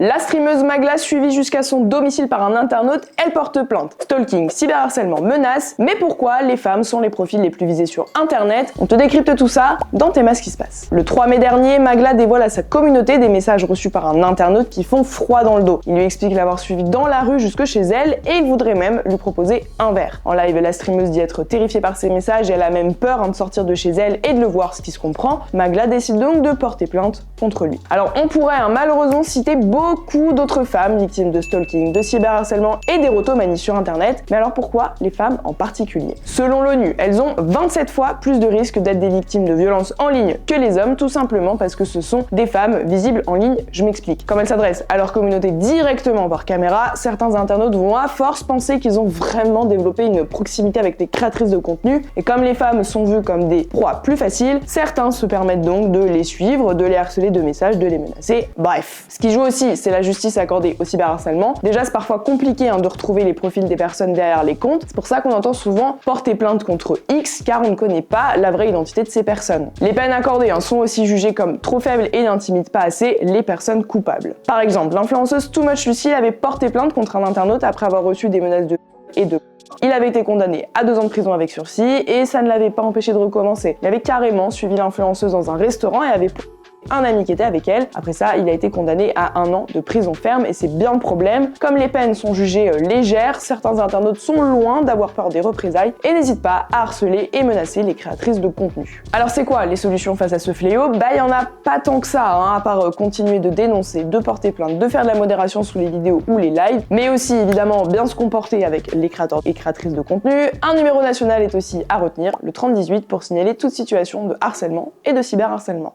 La streameuse Magla, suivie jusqu'à son domicile par un internaute, elle porte plainte. Stalking, cyberharcèlement, menaces, mais pourquoi les femmes sont les profils les plus visés sur internet? On te décrypte tout ça dans Théma ce qui se passe. Le 3 mai dernier, Magla dévoile à sa communauté des messages reçus par un internaute qui font froid dans le dos. Il lui explique l'avoir suivi dans la rue jusque chez elle et il voudrait même lui proposer un verre. En live, la streameuse dit être terrifiée par ces messages et elle a même peur de sortir de chez elle et de le voir, ce qui se comprend. Magla décide donc de porter plainte contre lui. Alors on pourrait malheureusement citer beaucoup d'autres femmes victimes de stalking, de cyberharcèlement et d'érotomanie sur internet, mais alors pourquoi les femmes en particulier? Selon l'ONU, elles ont 27 fois plus de risques d'être des victimes de violences en ligne que les hommes, tout simplement parce que ce sont des femmes visibles en ligne. Je m'explique. Comme elles s'adressent à leur communauté directement par caméra, certains internautes vont à force penser qu'ils ont vraiment développé une proximité avec les créatrices de contenu, et comme les femmes sont vues comme des proies plus faciles, certains se permettent donc de les suivre, de les harceler de messages, de les menacer, bref. Ce qui joue aussi, c'est la justice accordée au cyberharcèlement. Déjà, c'est parfois compliqué de retrouver les profils des personnes derrière les comptes, c'est pour ça qu'on entend souvent porter plainte contre X, car on ne connaît pas la vraie identité de ces personnes. Les peines accordées sont aussi jugées comme trop faibles et n'intimident pas assez les personnes coupables. Par exemple, l'influenceuse Too Much Lucy avait porté plainte contre un internaute après avoir reçu des menaces de et de. Il avait été condamné à 2 ans de prison avec sursis et ça ne l'avait pas empêché de recommencer. Il avait carrément suivi l'influenceuse dans un restaurant et avait un ami qui était avec elle. Après ça, il a été condamné à 1 an de prison ferme et c'est bien le problème. Comme les peines sont jugées légères, certains internautes sont loin d'avoir peur des représailles et n'hésitent pas à harceler et menacer les créatrices de contenu. Alors c'est quoi les solutions face à ce fléau? Il y en a pas tant que ça, à part continuer de dénoncer, de porter plainte, de faire de la modération sous les vidéos ou les lives, mais aussi évidemment bien se comporter avec les créateurs et créatrices de contenu. Un numéro national est aussi à retenir, le 3018, pour signaler toute situation de harcèlement et de cyberharcèlement.